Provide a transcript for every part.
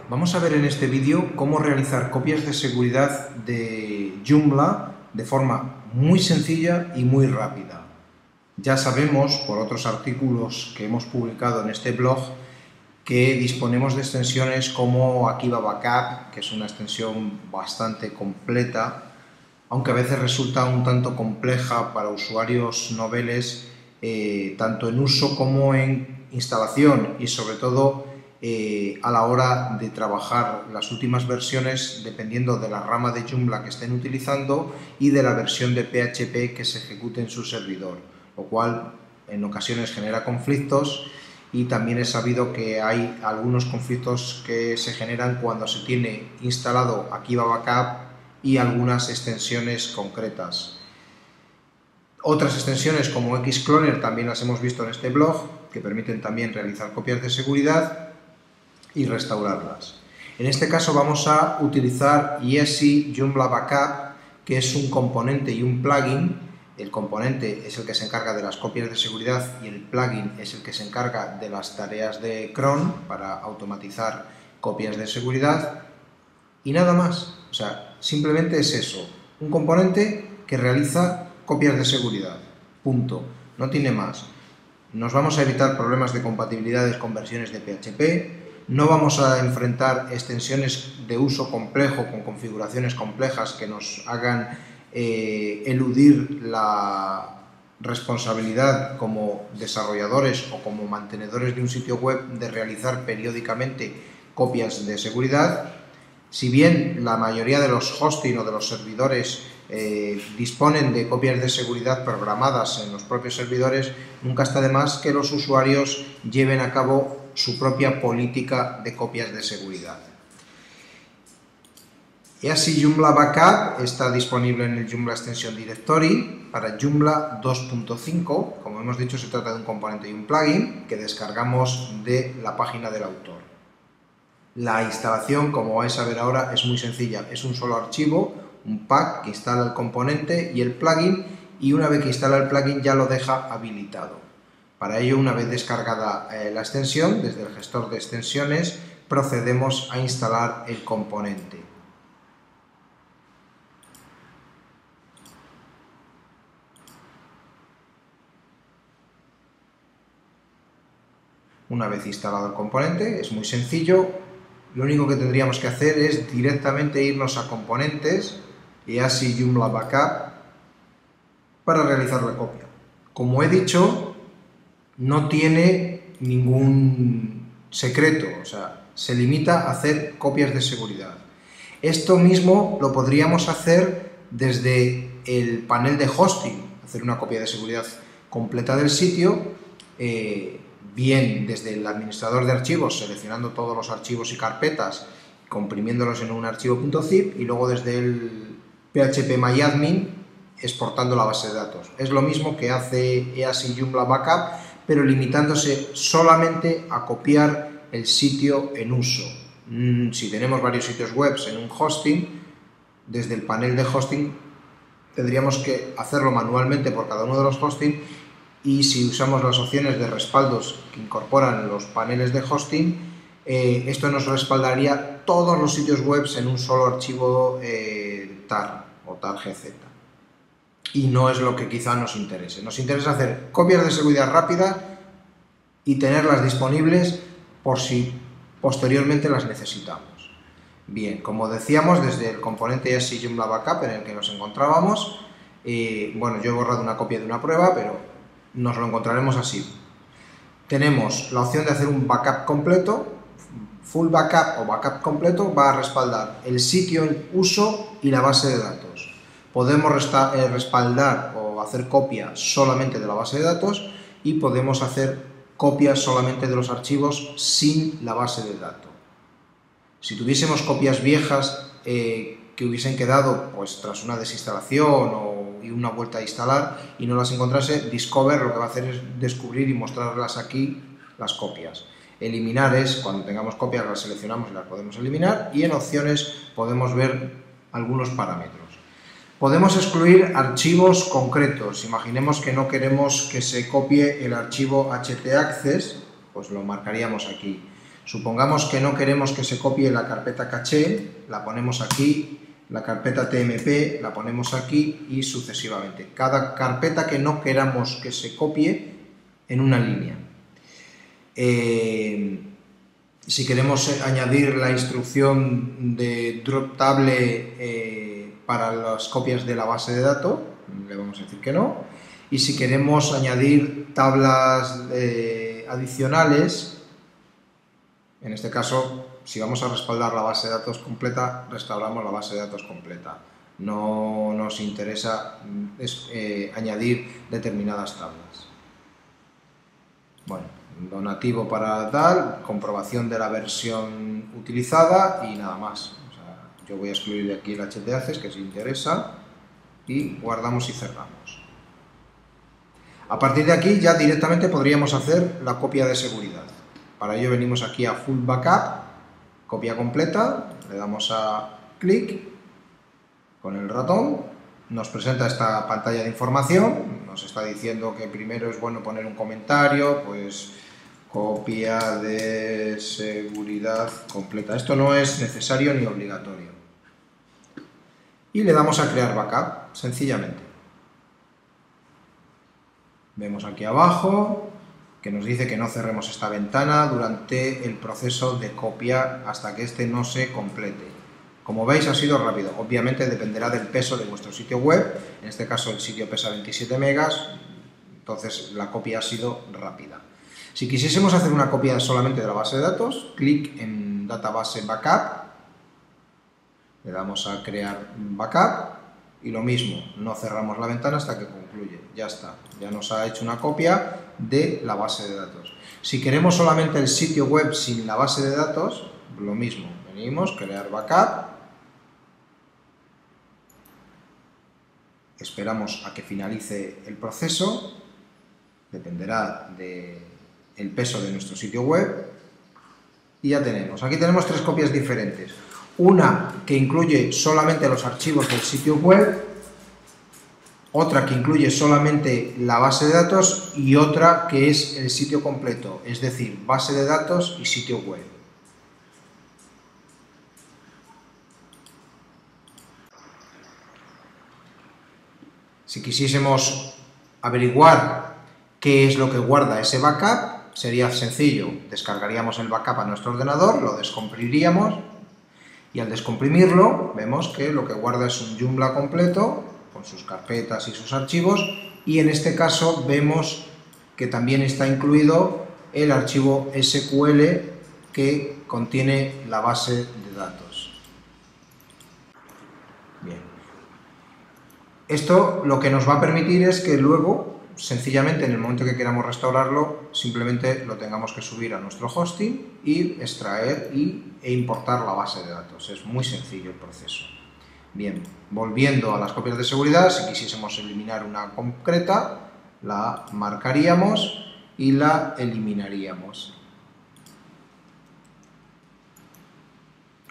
Vamos a ver en este vídeo cómo realizar copias de seguridad de Joomla de forma muy sencilla y muy rápida. Ya sabemos, por otros artículos que hemos publicado en este blog, que disponemos de extensiones como Akiba Backup, que es una extensión bastante completa, aunque a veces resulta un tanto compleja para usuarios noveles, tanto en uso como en instalación y sobre todo a la hora de trabajar las últimas versiones dependiendo de la rama de Joomla que estén utilizando y de la versión de PHP que se ejecute en su servidor, lo cual en ocasiones genera conflictos. Y también he sabido que hay algunos conflictos que se generan cuando se tiene instalado Akiba Backup y algunas extensiones concretas. Otras extensiones como Xcloner también las hemos visto en este blog, que permiten también realizar copias de seguridad y restaurarlas. En este caso vamos a utilizar Easy Joomla Backup, que es un componente y un plugin. El componente es el que se encarga de las copias de seguridad y el plugin es el que se encarga de las tareas de cron para automatizar copias de seguridad. Y nada más, o sea, simplemente es eso, un componente que realiza copias de seguridad, punto, no tiene más. Nos vamos a evitar problemas de compatibilidades con versiones de PHP, no vamos a enfrentar extensiones de uso complejo con configuraciones complejas que nos hagan eludir la responsabilidad como desarrolladores o como mantenedores de un sitio web de realizar periódicamente copias de seguridad. Si bien la mayoría de los hosting o de los servidores disponen de copias de seguridad programadas en los propios servidores, nunca está de más que los usuarios lleven a cabo su propia política de copias de seguridad. Easy Joomla Backup está disponible en el Joomla Extension Directory para Joomla 2.5. Como hemos dicho, se trata de un componente y un plugin que descargamos de la página del autor. La instalación, como vais a ver ahora, es muy sencilla. Es un solo archivo, un pack que instala el componente y el plugin, y una vez que instala el plugin ya lo deja habilitado. Para ello, una vez descargada la extensión, desde el gestor de extensiones, procedemos a instalar el componente. Una vez instalado el componente, es muy sencillo. Lo único que tendríamos que hacer es directamente irnos a componentes, Easy Joomla Backup, para realizar la copia. Como he dicho, no tiene ningún secreto, o sea, se limita a hacer copias de seguridad. Esto mismo lo podríamos hacer desde el panel de hosting, hacer una copia de seguridad completa del sitio, bien desde el administrador de archivos, seleccionando todos los archivos y carpetas, comprimiéndolos en un archivo .zip, y luego desde el phpMyAdmin exportando la base de datos. Es lo mismo que hace Easy Joomla Backup, pero limitándose solamente a copiar el sitio en uso. Si tenemos varios sitios web en un hosting, desde el panel de hosting tendríamos que hacerlo manualmente por cada uno de los hosting, y si usamos las opciones de respaldos que incorporan los paneles de hosting, esto nos respaldaría todos los sitios web en un solo archivo tar o tar.gz. Y no es lo que quizá nos interese. Nos interesa hacer copias de seguridad rápidas y tenerlas disponibles por si posteriormente las necesitamos. Bien, como decíamos, desde el componente Easy Joomla Backup en el que nos encontrábamos, bueno, yo he borrado una copia de una prueba, pero nos lo encontraremos así. Tenemos la opción de hacer un backup completo. Full backup o backup completo va a respaldar el sitio en uso y la base de datos. Podemos respaldar o hacer copia solamente de la base de datos, y podemos hacer copias solamente de los archivos sin la base de datos. Si tuviésemos copias viejas que hubiesen quedado pues tras una desinstalación y una vuelta a instalar y no las encontrase, Discover lo que va a hacer es descubrir y mostrarlas aquí, las copias. Eliminar es cuando tengamos copias, las seleccionamos y las podemos eliminar, y en opciones podemos ver algunos parámetros. Podemos excluir archivos concretos. Imaginemos que no queremos que se copie el archivo htaccess, pues lo marcaríamos aquí. Supongamos que no queremos que se copie la carpeta caché, la ponemos aquí, la carpeta TMP la ponemos aquí y sucesivamente. Cada carpeta que no queramos que se copie en una línea. Si queremos añadir la instrucción de drop table para las copias de la base de datos, le vamos a decir que no. Y si queremos añadir tablas adicionales, en este caso, si vamos a respaldar la base de datos completa, restauramos la base de datos completa. No nos interesa añadir determinadas tablas. Bueno, donativo para tal, comprobación de la versión utilizada y nada más. O sea, yo voy a excluir de aquí el htaccess que si interesa y guardamos y cerramos. A partir de aquí ya directamente podríamos hacer la copia de seguridad. Para ello venimos aquí a Full Backup, copia completa, le damos a clic con el ratón, nos presenta esta pantalla de información, nos está diciendo que primero es bueno poner un comentario, pues copia de seguridad completa. Esto no es necesario ni obligatorio. Y le damos a crear backup, sencillamente. Vemos aquí abajo que nos dice que no cerremos esta ventana durante el proceso de copia hasta que este no se complete. Como veis, ha sido rápido. Obviamente dependerá del peso de vuestro sitio web. En este caso el sitio pesa 27 megas, entonces la copia ha sido rápida. Si quisiésemos hacer una copia solamente de la base de datos, clic en Database Backup, le damos a crear backup y lo mismo, no cerramos la ventana hasta que concluye. Ya está, ya nos ha hecho una copia de la base de datos. Si queremos solamente el sitio web sin la base de datos, lo mismo, venimos, crear backup, esperamos a que finalice el proceso, dependerá del peso de nuestro sitio web y ya tenemos. Aquí tenemos tres copias diferentes. Una que incluye solamente los archivos del sitio web, otra que incluye solamente la base de datos y otra que es el sitio completo, es decir, base de datos y sitio web. Si quisiésemos averiguar qué es lo que guarda ese backup, sería sencillo, descargaríamos el backup a nuestro ordenador, lo descomprimiríamos y al descomprimirlo vemos que lo que guarda es un Joomla completo con sus carpetas y sus archivos y en este caso vemos que también está incluido el archivo SQL que contiene la base de datos. Bien. Esto lo que nos va a permitir es que luego, sencillamente en el momento que queramos restaurarlo, simplemente lo tengamos que subir a nuestro hosting y extraer e importar la base de datos. Es muy sencillo el proceso. Bien, volviendo a las copias de seguridad, si quisiésemos eliminar una concreta, la marcaríamos y la eliminaríamos.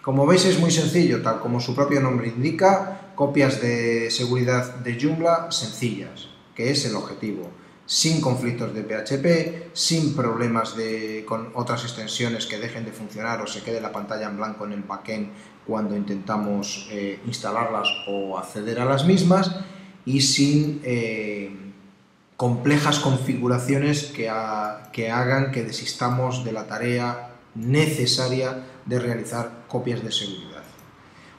Como veis es muy sencillo, tal como su propio nombre indica, copias de seguridad de Joomla sencillas, que es el objetivo, sin conflictos de PHP, sin problemas con otras extensiones que dejen de funcionar o se quede la pantalla en blanco en el backend cuando intentamos instalarlas o acceder a las mismas y sin complejas configuraciones que hagan que desistamos de la tarea necesaria de realizar copias de seguridad.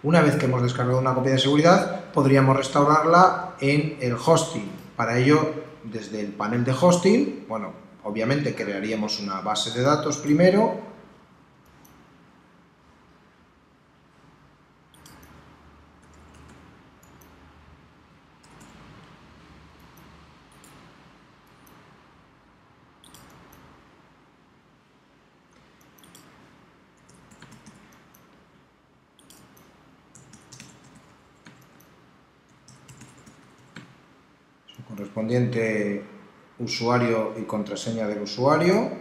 Una vez que hemos descargado una copia de seguridad, podríamos restaurarla en el hosting. Para ello, desde el panel de hosting, bueno, obviamente crearíamos una base de datos primero. Correspondiente usuario y contraseña del usuario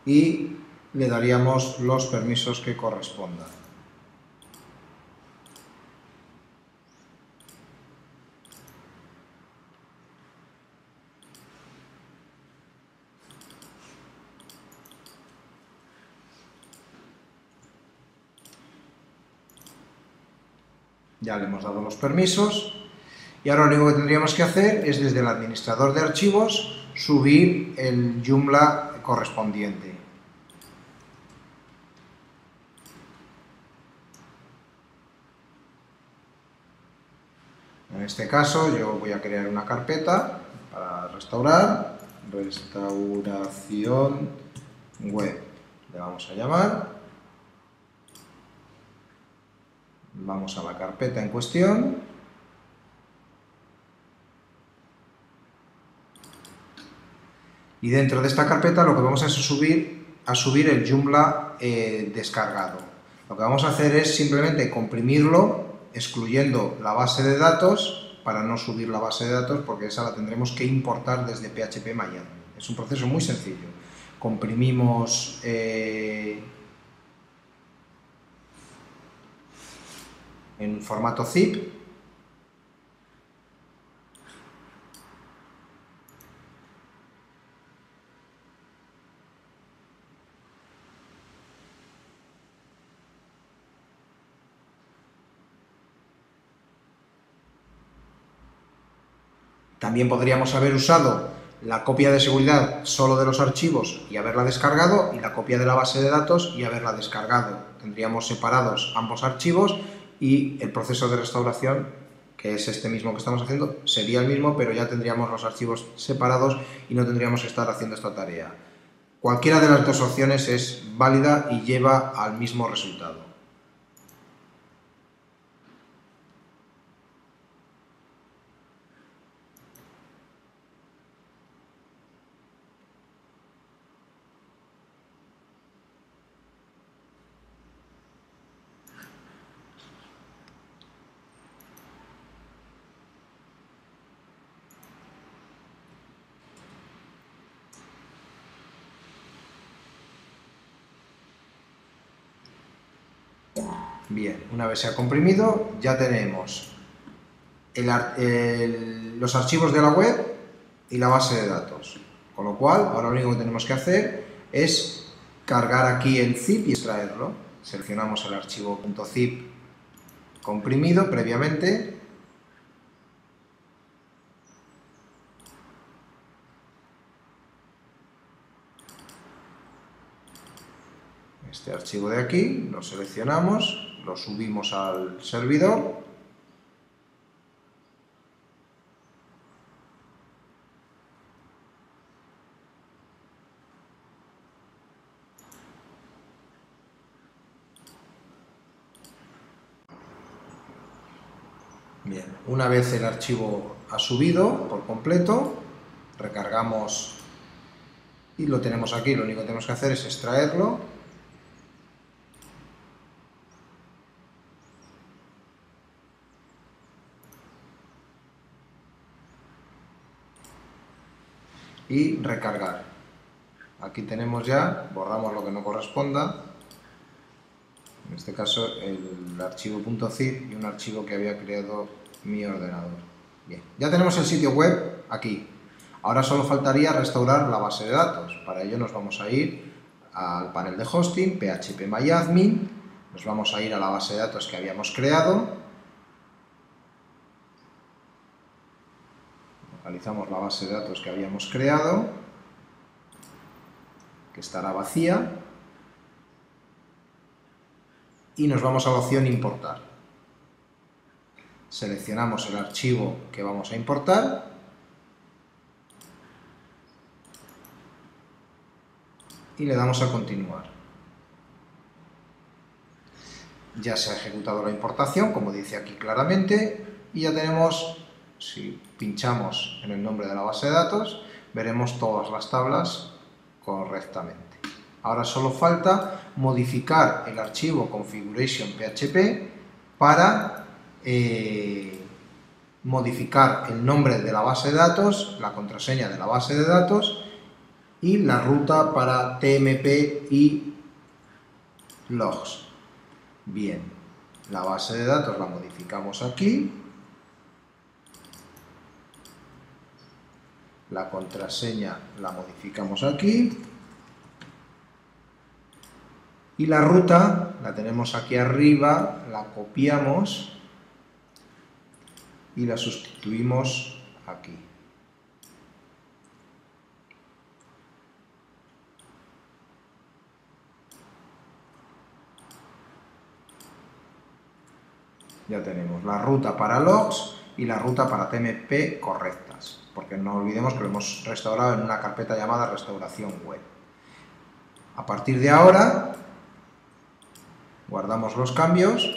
y le daríamos los permisos que correspondan. Ya le hemos dado los permisos y ahora lo único que tendríamos que hacer es desde el administrador de archivos subir el Joomla correspondiente. En este caso yo voy a crear una carpeta para restaurar, restauración web, le vamos a llamar, vamos a la carpeta en cuestión, y dentro de esta carpeta lo que vamos a hacer es subir el Joomla descargado. Lo que vamos a hacer es simplemente comprimirlo, excluyendo la base de datos, para no subir la base de datos, porque esa la tendremos que importar desde PHP MyAdmin. Es un proceso muy sencillo. Comprimimos en formato zip, también podríamos haber usado la copia de seguridad solo de los archivos y haberla descargado, y la copia de la base de datos y haberla descargado. Tendríamos separados ambos archivos y el proceso de restauración, que es este mismo que estamos haciendo, sería el mismo, pero ya tendríamos los archivos separados y no tendríamos que estar haciendo esta tarea. Cualquiera de las dos opciones es válida y lleva al mismo resultado. Bien, una vez se ha comprimido, ya tenemos los archivos de la web y la base de datos. Con lo cual, ahora lo único que tenemos que hacer es cargar aquí el zip y extraerlo. Seleccionamos el archivo .zip comprimido previamente. Este archivo de aquí lo seleccionamos, lo subimos al servidor Bien, una vez el archivo ha subido por completo, recargamos y lo tenemos aquí. Lo único que tenemos que hacer es extraerlo. Y recargar. Aquí tenemos ya, borramos lo que no corresponda, en este caso el archivo .zip y un archivo que había creado mi ordenador. Bien, ya tenemos el sitio web aquí. Ahora solo faltaría restaurar la base de datos. Para ello nos vamos a ir al panel de hosting, PHP MyAdmin, nos vamos a ir a la base de datos que habíamos creado, localizamos la base de datos que habíamos creado, que estará vacía, y nos vamos a la opción importar. Seleccionamos el archivo que vamos a importar y le damos a continuar. Ya se ha ejecutado la importación, como dice aquí claramente, y ya tenemos, si pinchamos en el nombre de la base de datos, veremos todas las tablas correctamente. Ahora solo falta modificar el archivo configuration.php para modificar el nombre de la base de datos, la contraseña de la base de datos y la ruta para TMP y logs. Bien, la base de datos la modificamos aquí, la contraseña la modificamos aquí y la ruta la tenemos aquí arriba, la copiamos y la sustituimos aquí. Ya tenemos la ruta para logs y la ruta para TMP correctas, porque no olvidemos que lo hemos restaurado en una carpeta llamada restauración web. A partir de ahora, guardamos los cambios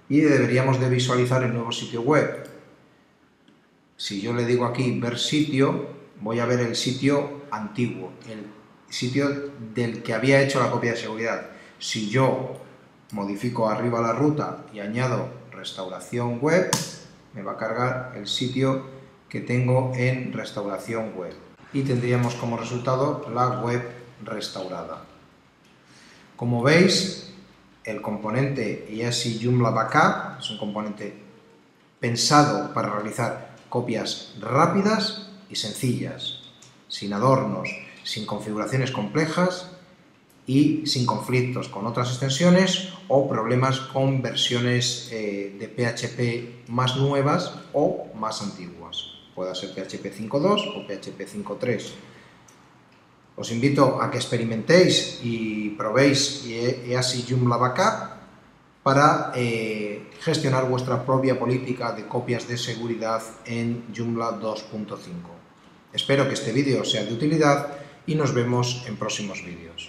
y deberíamos de visualizar el nuevo sitio web. Si yo le digo aquí ver sitio, voy a ver el sitio antiguo, el sitio del que había hecho la copia de seguridad. Si yo modifico arriba la ruta y añado restauración web, me va a cargar el sitio que tengo en restauración web y tendríamos como resultado la web restaurada. Como veis, el componente EASY Joomla Backup es un componente pensado para realizar copias rápidas y sencillas, sin adornos, sin configuraciones complejas y sin conflictos con otras extensiones o problemas con versiones de PHP más nuevas o más antiguas. Puede ser PHP 5.2 o PHP 5.3. Os invito a que experimentéis y probéis EASY Joomla Backup para gestionar vuestra propia política de copias de seguridad en Joomla 2.5. Espero que este vídeo sea de utilidad y nos vemos en próximos vídeos.